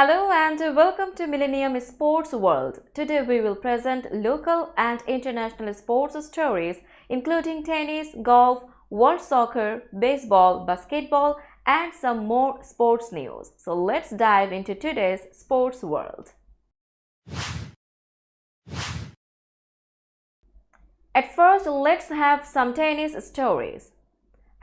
Hello and welcome to Millennium Sports World. Today we will present local and international sports stories including tennis, golf, world soccer, baseball, basketball and some more sports news. So let's dive into today's sports world. At first, let's have some tennis stories.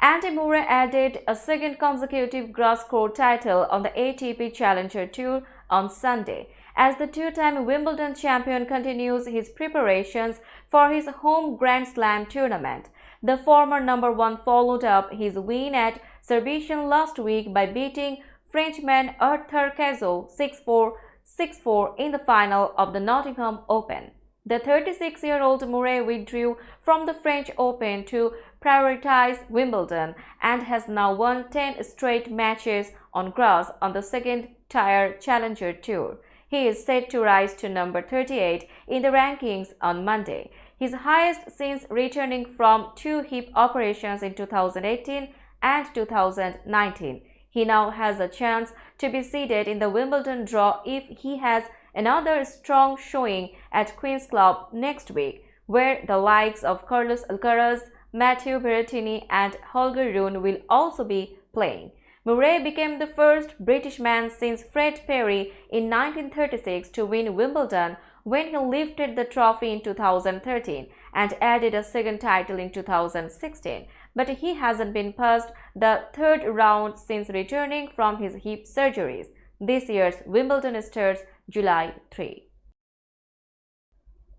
Andy Murray added a second consecutive grass court title on the ATP Challenger Tour on Sunday, as the two-time Wimbledon champion continues his preparations for his home Grand Slam tournament. The former number one followed up his win at Surbiton last week by beating Frenchman Arthur Cazaux 6-4, 6-4 in the final of the Nottingham Open. The 36-year-old Murray withdrew from the French Open to prioritize Wimbledon and has now won 10 straight matches on grass on the second-tier Challenger Tour. He is set to rise to number 38 in the rankings on Monday, his highest since returning from two hip operations in 2018 and 2019. He now has a chance to be seeded in the Wimbledon draw if he has another strong showing at Queen's Club next week, where the likes of Carlos Alcaraz, Matteo Berrettini and Holger Rune will also be playing. Murray became the first British man since Fred Perry in 1936 to win Wimbledon when he lifted the trophy in 2013 and added a second title in 2016, but he hasn't been past the third round since returning from his hip surgeries. This year's Wimbledon starts July 3.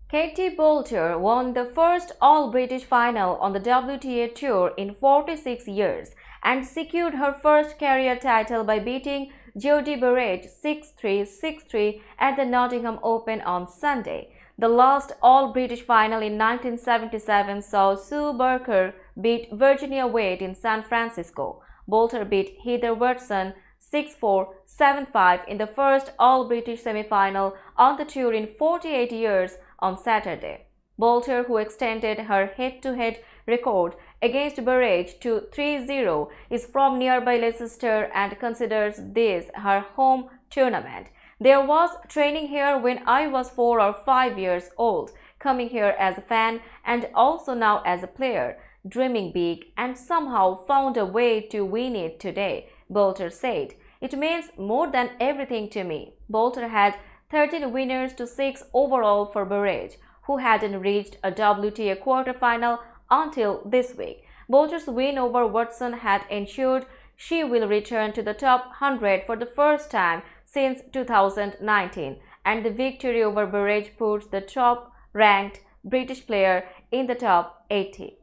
Katie Boulter won the first All-British final on the WTA Tour in 46 years and secured her first career title by beating Jodie Barrett 6-3, 6-3 at the Nottingham Open on Sunday. The last All-British final in 1977 saw Sue Barker beat Virginia Wade in San Francisco. Boulter beat Heather Watson 6-4, 7-5 in the first All-British semi-final on the tour in 48 years on Saturday. Boulter, who extended her head-to-head record against Barrett to 3-0, is from nearby Leicester and considers this her home tournament. There was training here when I was 4 or 5 years old, coming here as a fan and also now as a player, dreaming big and somehow found a way to win it today, Boulter said. It means more than everything to me. Boulter had 13 winners to 6 overall for Barrett, who hadn't reached a WTA quarterfinal until this week. Boulter's win over Watson had ensured she will return to the top 100 for the first time since 2019, and the victory over Barrett puts the top-ranked British player in the top 80.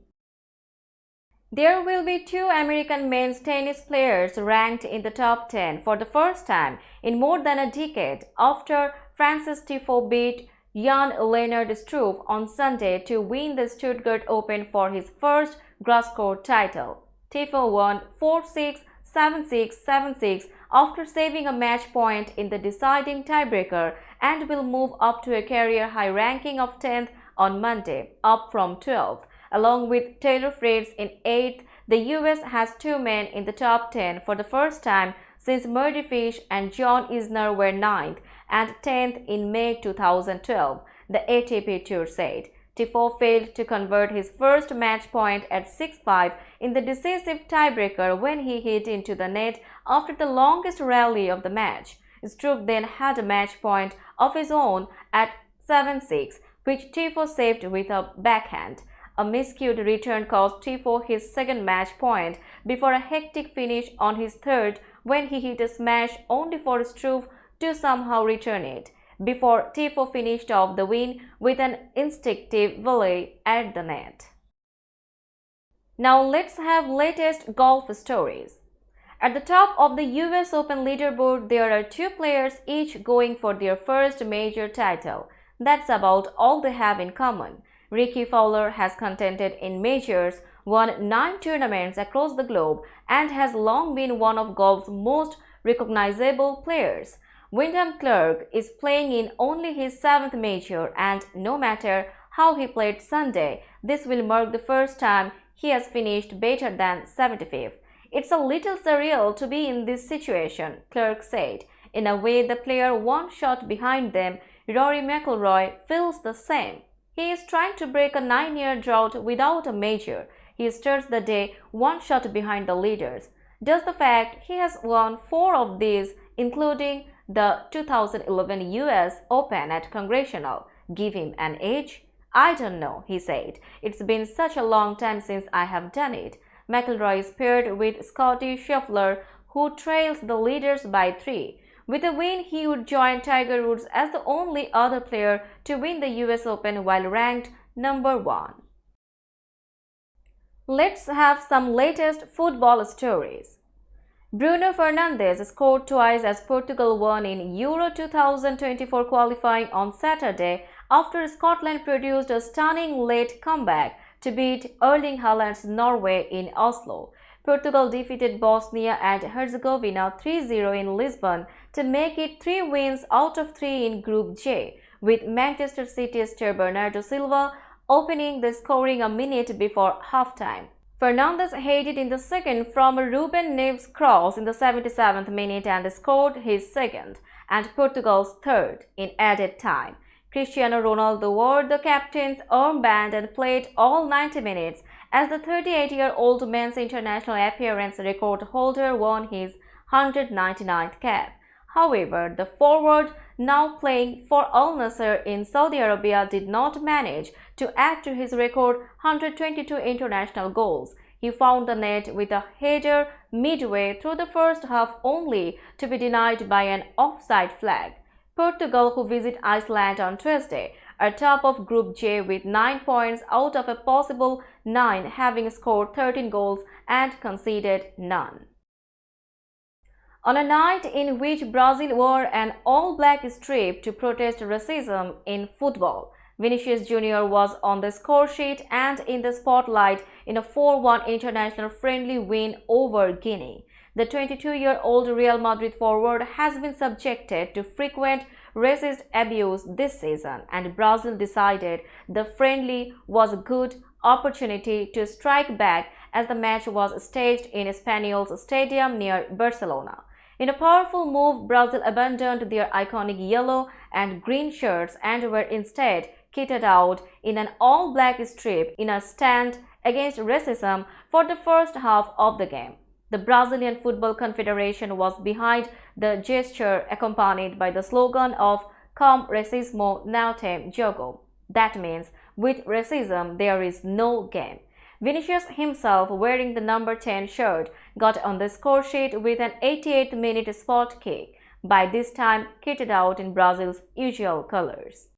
There will be 2 American men's tennis players ranked in the top 10 for the first time in more than a decade after Frances Tiafoe beat Jan-Lennard Struve on Sunday to win the Stuttgart Open for his first grass court title. Tiafoe won 4-6, 7-6, 7-6 after saving a match point in the deciding tiebreaker and will move up to a career-high ranking of 10th on Monday, up from 12th. Along with Taylor Fritz in 8th, the US has 2 men in the top 10 for the first time since Murdy Fish and John Isner were 9th and 10th in May 2012, the ATP Tour said. Tiafoe failed to convert his first match point at 6-5 in the decisive tiebreaker when he hit into the net after the longest rally of the match. Struve then had a match point of his own at 7-6, which Tiafoe saved with a backhand. A miscued return cost Tiafoe his second match point before a hectic finish on his third when he hit a smash only for Struve to somehow return it, before Tiafoe finished off the win with an instinctive volley at the net. Now let's have latest golf stories. At the top of the US Open leaderboard, there are 2 players each going for their first major title. That's about all they have in common. Ricky Fowler has contended in majors, won 9 tournaments across the globe, and has long been one of golf's most recognizable players. Wyndham Clark is playing in only his 7th major, and no matter how he played Sunday, this will mark the first time he has finished better than 75th. It's a little surreal to be in this situation, Clark said. in a way the player one shot behind them, Rory McIlroy, feels the same. He is trying to break a 9-year drought without a major. He starts the day one shot behind the leaders. Does the fact he has won 4 of these, including the 2011 US Open at Congressional, give him an edge? I don't know, he said. It's been such a long time since I have done it. McIlroy is paired with Scottie Scheffler, who trails the leaders by 3. With a win, he would join Tiger Woods as the only other player to win the US Open while ranked number 1. Let's have some latest football stories. Bruno Fernandes scored twice as Portugal won in Euro 2024 qualifying on Saturday after Scotland produced a stunning late comeback to beat Erling Haaland's Norway in Oslo. Portugal defeated Bosnia and Herzegovina 3-0 in Lisbon to make it 3 wins out of 3 in Group J, with Manchester City star Bernardo Silva opening the scoring a minute before halftime. Fernandes headed in the second from Ruben Neves' cross in the 77th minute and scored his second and Portugal's third in added time. Cristiano Ronaldo wore the captain's armband and played all 90 minutes as the 38-year-old men's international appearance record holder won his 199th cap. However, the forward, now playing for Al Nassr in Saudi Arabia, did not manage to add to his record 122 international goals. He found the net with a header midway through the first half only to be denied by an offside flag. Portugal, who visit Iceland on Tuesday, are top of Group J with 9 points out of a possible 9, having scored 13 goals and conceded none. On a night in which Brazil wore an all-black strip to protest racism in football, Vinicius Jr. was on the scoresheet and in the spotlight in a 4-1 international friendly win over Guinea. The 22-year-old Real Madrid forward has been subjected to frequent racist abuse this season, and Brazil decided the friendly was a good opportunity to strike back as the match was staged in Espanyol's stadium near Barcelona. In a powerful move, Brazil abandoned their iconic yellow and green shirts and were instead kitted out in an all-black strip in a stand against racism for the first half of the game. The Brazilian Football Confederation was behind the gesture, accompanied by the slogan of "Com racismo não tem jogo." That means, with racism, there is no game. Vinicius himself, wearing the number 10 shirt, got on the scoresheet with an 88th minute spot kick, by this time kitted out in Brazil's usual colors.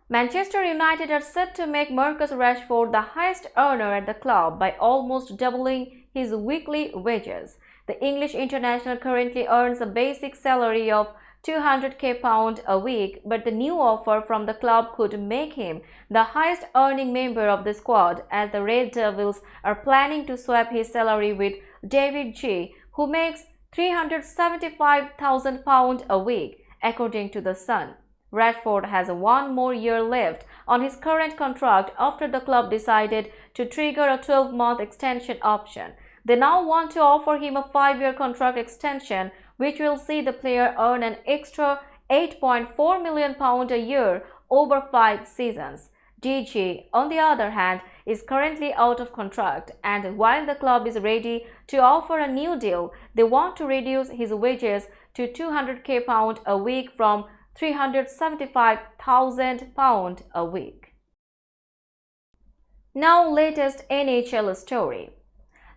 Manchester United are set to make Marcus Rashford the highest earner at the club by almost doubling his weekly wages. The English international currently earns a basic salary of £200k a week, but the new offer from the club could make him the highest earning member of the squad, as the Red Devils are planning to swap his salary with David G, who makes £375,000 a week, according to The Sun. Rashford has 1 more year left on his current contract after the club decided to trigger a 12-month extension option. They now want to offer him a 5-year contract extension, which will see the player earn an extra £8.4 million a year over 5 seasons. DG, on the other hand, is currently out of contract, and while the club is ready to offer a new deal, they want to reduce his wages to £200k a week from £375,000 a week. Now, latest NHL story.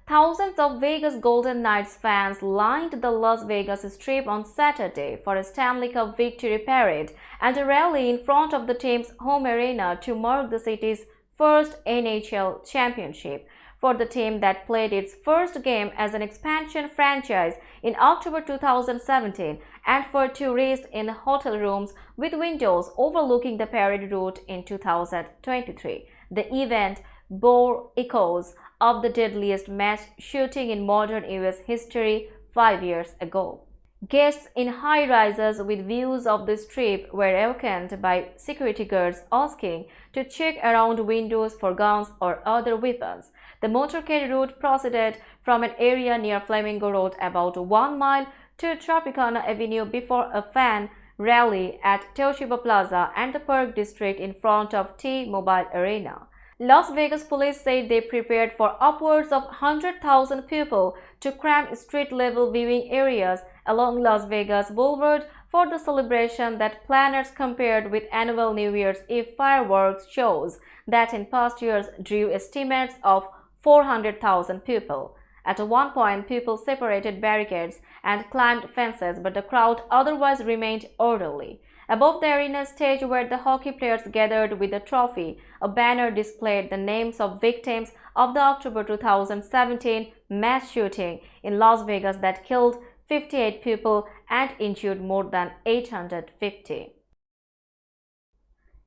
Thousands of Vegas Golden Knights fans lined the Las Vegas Strip on Saturday for a Stanley Cup victory parade and a rally in front of the team's home arena to mark the city's first NHL championship. For the team that played its first game as an expansion franchise in October 2017 and for tourists in hotel rooms with windows overlooking the parade route in 2023. The event bore echoes of the deadliest mass shooting in modern US history 5 years ago. Guests in high-rises with views of the strip were awakened by security guards asking to check around windows for guns or other weapons. The motorcade route proceeded from an area near Flamingo Road about 1 mile to Tropicana Avenue before a fan rally at Tanziba Plaza and the Park District in front of T-Mobile Arena. Las Vegas police said they prepared for upwards of 100,000 people to cram street-level viewing areas along Las Vegas Boulevard for the celebration that planners compared with annual New Year's Eve fireworks shows that in past years drew estimates of 400,000 people. At one point, people separated barricades and climbed fences, but the crowd otherwise remained orderly. Above the arena stage where the hockey players gathered with the trophy, a banner displayed the names of victims of the October 2017 mass shooting in Las Vegas that killed 58 people and injured more than 850.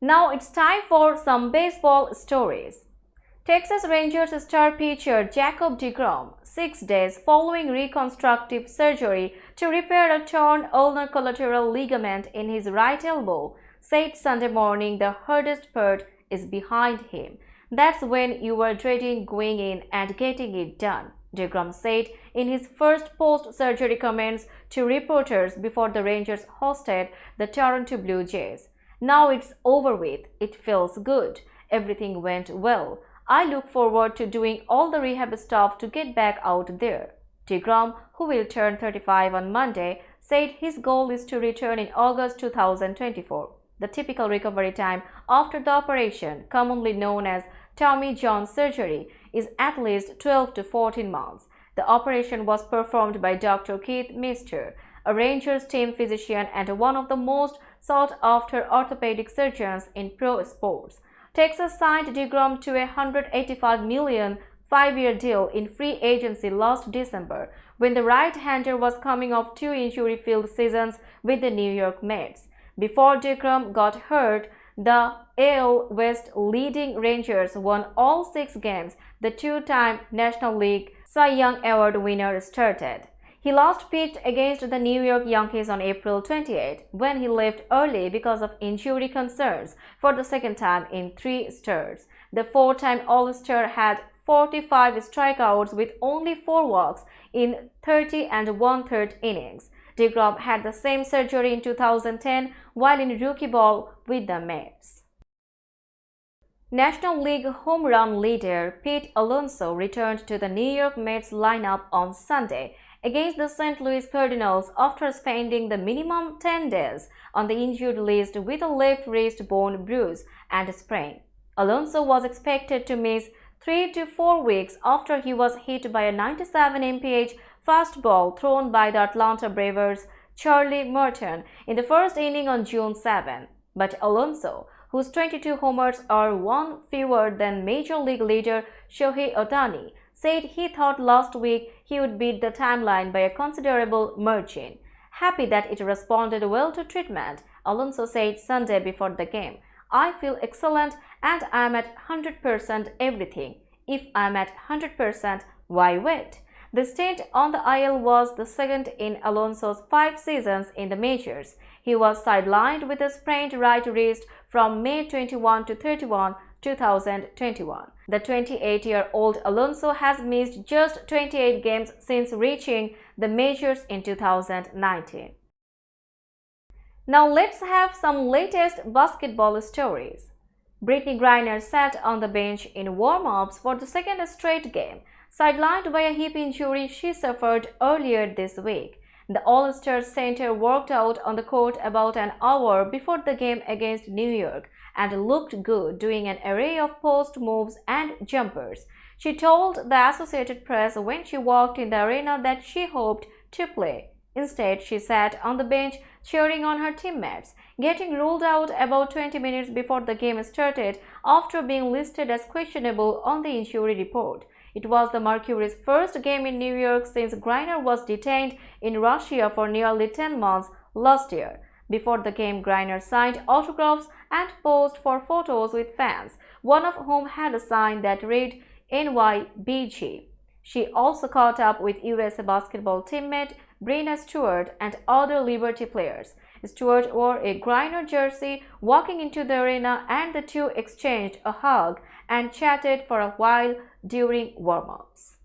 Now it's time for some baseball stories. Texas Rangers star pitcher Jacob deGrom, 6 days following reconstructive surgery to repair a torn ulnar collateral ligament in his right elbow, said Sunday morning the hardest part is behind him. That's when you were dreading going in and getting it done, deGrom said in his first post-surgery comments to reporters before the Rangers hosted the Toronto Blue Jays. Now it's over with. It feels good. Everything went well. I look forward to doing all the rehab stuff to get back out there. deGrom, who will turn 35 on Monday, said his goal is to return in August 2024. The typical recovery time after the operation, commonly known as Tommy John surgery, is at least 12 to 14 months. The operation was performed by Dr. Keith Mister, a Rangers team physician and one of the most sought-after orthopedic surgeons in pro sports. Texas signed deGrom to a $185 million 5-year deal in free agency last December when the right-hander was coming off 2 injury-filled seasons with the New York Mets. Before deGrom got hurt, the AL West leading Rangers won all 6 games the 2-time National League Cy Young Award winner started. He last pitched against the New York Yankees on April 28, when he left early because of injury concerns for the second time in 3 starts. The 4-time All-Star had 45 strikeouts with only 4 walks in 30 and 1/3 innings. deGrom had the same surgery in 2010 while in rookie ball with the Mets. National League home run leader Pete Alonso returned to the New York Mets lineup on Sunday against the St. Louis Cardinals after spending the minimum 10 days on the injured list with a left wrist bone bruise and sprain. Alonso was expected to miss 3 to 4 weeks after he was hit by a 97 mph fastball thrown by the Atlanta Braves' Charlie Morton in the first inning on June 7. But Alonso, whose 22 homers are 1 fewer than Major League leader Shohei Ohtani, said he thought last week he would beat the timeline by a considerable margin. Happy that it responded well to treatment, Alonso said Sunday before the game. I feel excellent and I'm at 100% everything. If I'm at 100%, why wait? The stint on the IL was the second in Alonso's 5 seasons in the majors. He was sidelined with a sprained right wrist from May 21 to 31, 2021. The 28-year-old Alonso has missed just 28 games since reaching the majors in 2019. Now let's have some latest basketball stories. Brittney Griner sat on the bench in warm-ups for the second straight game, sidelined by a hip injury she suffered earlier this week. The All-Star center worked out on the court about an hour before the game against New York and looked good doing an array of post moves and jumpers. She told the Associated Press when she walked in the arena that she hoped to play. Instead, she sat on the bench cheering on her teammates, getting ruled out about 20 minutes before the game started after being listed as questionable on the injury report. It was the Mercury's first game in New York since Griner was detained in Russia for nearly 10 months last year. Before the game, Griner signed autographs and posed for photos with fans, one of whom had a sign that read NYBG. She also caught up with USA basketball teammate Breanna Stewart and other Liberty players. Stewart wore a Griner jersey walking into the arena, and the two exchanged a hug and chatted for a while during warm-ups.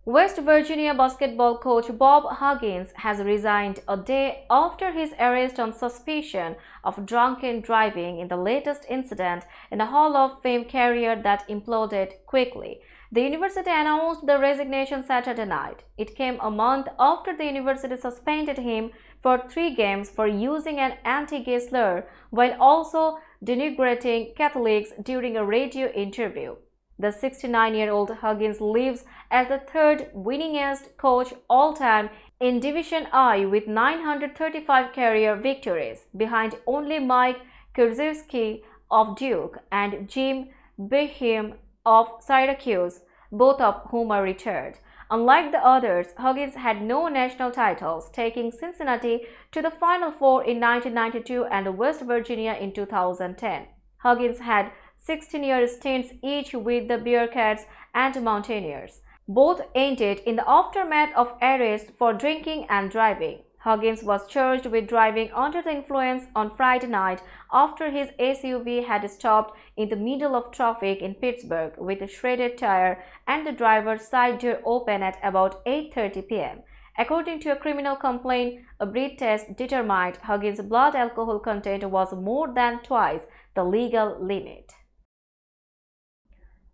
West Virginia basketball coach Bob Huggins has resigned a day after his arrest on suspicion of drunken driving in the latest incident in a Hall of Fame career that imploded quickly. The university announced the resignation Saturday night. It came a month after the university suspended him for 3 games for using an anti-gay slur while also denigrating Catholics during a radio interview. The 69-year-old Huggins lives as the third winningest coach all-time in Division I with 935 career victories, behind only Mike Krzyzewski of Duke and Jim Boeheim of Syracuse, both of whom are retired. Unlike the others, Huggins had no national titles, taking Cincinnati to the Final Four in 1992 and West Virginia in 2010. Huggins had 16-year stints each with the Bearcats and Mountaineers. Both ended in the aftermath of arrest for drinking and driving. Huggins was charged with driving under the influence on Friday night after his SUV had stopped in the middle of traffic in Pittsburgh with a shredded tire and the driver's side door open at about 8:30 p.m. According to a criminal complaint, a breath test determined Huggins' blood alcohol content was more than twice the legal limit.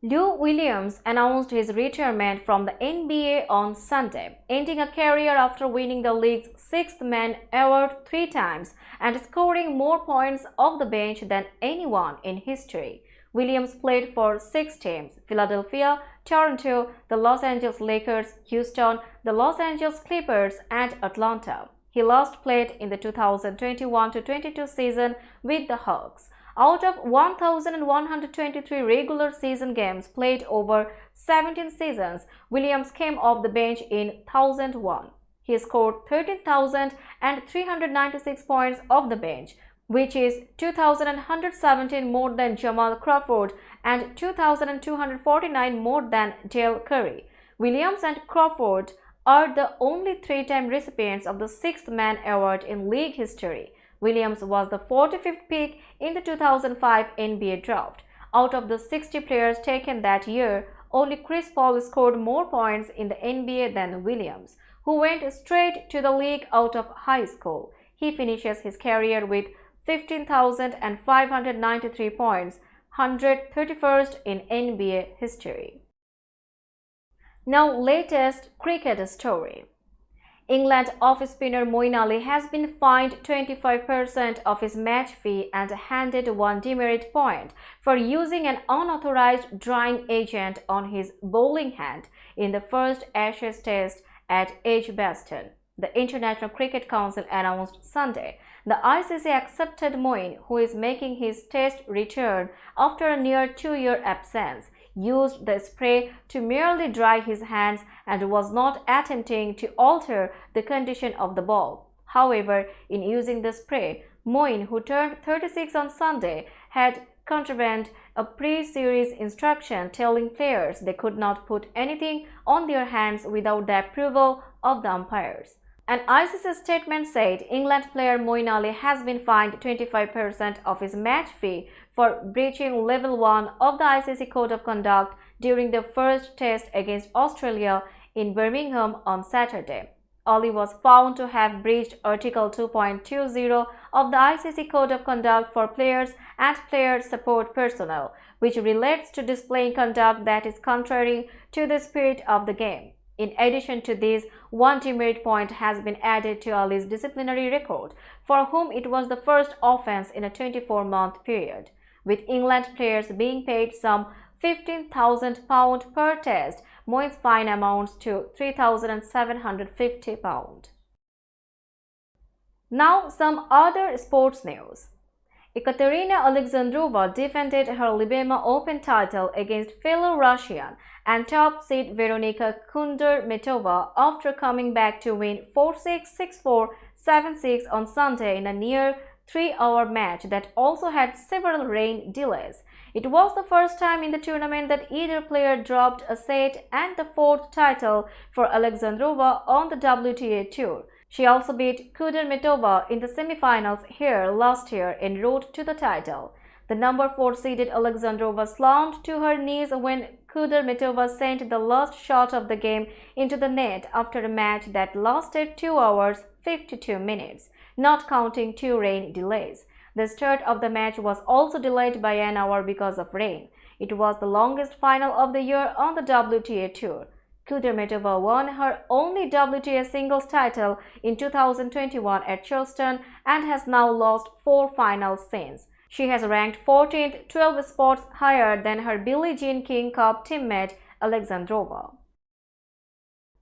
Lou Williams announced his retirement from the NBA on Sunday, ending a career after winning the league's Sixth Man Award 3 times and scoring more points off the bench than anyone in history. Williams played for 6 teams: Philadelphia, Toronto, the Los Angeles Lakers, Houston, the Los Angeles Clippers, and Atlanta. He last played in the 2021-22 season with the Hawks. Out of 1,123 regular season games played over 17 seasons, Williams came off the bench in 1,001. He scored 13,396 points off the bench, which is 2,117 more than Jamal Crawford and 2,249 more than Dale Curry. Williams and Crawford are the only 3-time recipients of the Sixth Man Award in league history. Williams was the 45th pick in the 2005 NBA draft. Out of the 60 players taken that year, only Chris Paul scored more points in the NBA than Williams, who went straight to the league out of high school. He finishes his career with 15,593 points, 131st in NBA history. Now, latest cricket story. England off-spinner Moeen Ali has been fined 25% of his match fee and handed 1 demerit point for using an unauthorized drying agent on his bowling hand in the first Ashes Test at Edgbaston. The International Cricket Council announced Sunday. The ICC accepted Moeen, who is making his Test return after a near 2-year absence, used the spray to merely dry his hands and was not attempting to alter the condition of the ball. However, in using the spray, Moeen, who turned 36 on Sunday, had contravened a pre-series instruction telling players they could not put anything on their hands without the approval of the umpires. An ICC statement said England player Moeen Ali has been fined 25% of his match fee for breaching Level 1 of the ICC Code of Conduct during the first Test against Australia in Birmingham on Saturday. Ali was found to have breached Article 2.20 of the ICC Code of Conduct for players and player support personnel, which relates to displaying conduct that is contrary to the spirit of the game. In addition to this, 1 demerit point has been added to Ali's disciplinary record, for whom it was the first offence in a 24-month period. With England players being paid some £15,000 per test, Moeen's fine amounts to £3,750. Now some other sports news. Ekaterina Alexandrova defended her Libema Open title against fellow Russian and top seed Veronika Kudermetova after coming back to win 4-6, 6-4, 7-6 on Sunday in a near 3-hour match that also had several rain delays. It was the first time in the tournament that either player dropped a set and the 4th title for Alexandrova on the WTA Tour. She also beat Kudermetova in the semifinals here last year en route to the title. The number 4 seeded Alexandrova slumped to her knees when Kudermetova sent the last shot of the game into the net after a match that lasted 2 hours 52 minutes, not counting 2 rain delays. The start of the match was also delayed by an hour because of rain. It was the longest final of the year on the WTA Tour. Kudermetova won her only WTA singles title in 2021 at Charleston and has now lost 4 finals since. She has ranked 14th, 12 spots higher than her Billie Jean King Cup teammate Alexandrova.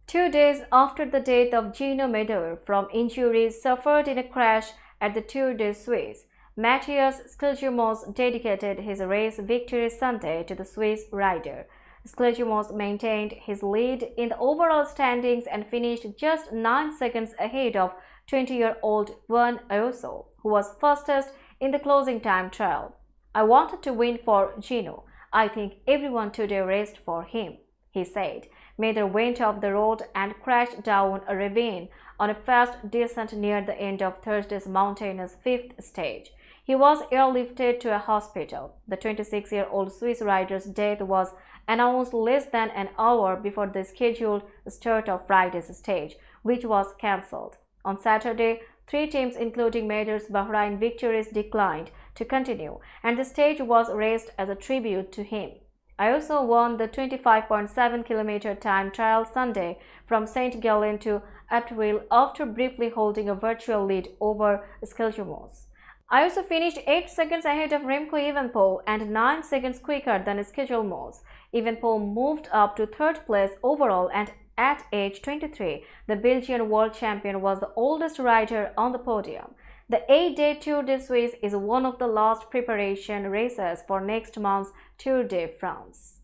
2 days after the death of Gino Medler from injuries suffered in a crash at the Tour de Suisse, Matthias Skjelmos dedicated his race victory Sunday to the Swiss rider. Skjelmos maintained his lead in the overall standings and finished just 9 seconds ahead of 20-year-old Juan Ayuso, who was fastest in the closing time trial. "I wanted to win for Gino. I think everyone today raced for him," he said. Medler went off the road and crashed down a ravine on a fast descent near the end of Thursday's mountainous 5th stage. He was airlifted to a hospital. The 26-year-old Swiss rider's death was announced less than an hour before the scheduled start of Friday's stage, which was cancelled. On Saturday, 3 teams including Medler's Bahrain victories declined to continue, and the stage was raced as a tribute to him. Ayuso won the 25.7-kilometer time trial Sunday from St. Gallen to Abbeville after briefly holding a virtual lead over Skjelmos. Ayuso finished 8 seconds ahead of Remco Evenepoel and 9 seconds quicker than Skjelmos. Evenepoel moved up to 3rd place overall, and at age 23, the Belgian world champion was the oldest rider on the podium. The 8-day Tour de Suisse is one of the last preparation races for next month's Tour de France.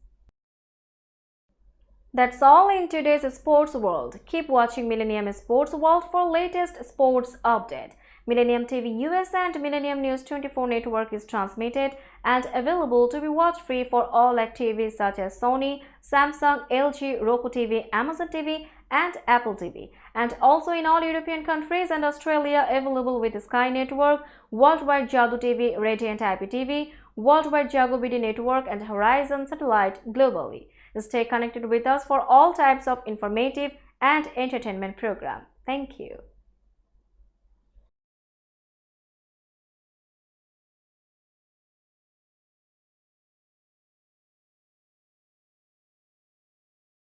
That's all in today's sports world. Keep watching Millennium Sports World for latest sports update. Millennium TV US and Millennium News 24 network is transmitted and available to be watched free for all TVs such as Sony, Samsung, LG, Roku TV, Amazon TV, and Apple TV, and also in all European countries and Australia available with Sky Network, Worldwide Jago TV, Radiant IPTV, Worldwide Jago BD Network, and Horizon Satellite globally. Stay connected with us for all types of informative and entertainment program. Thank you.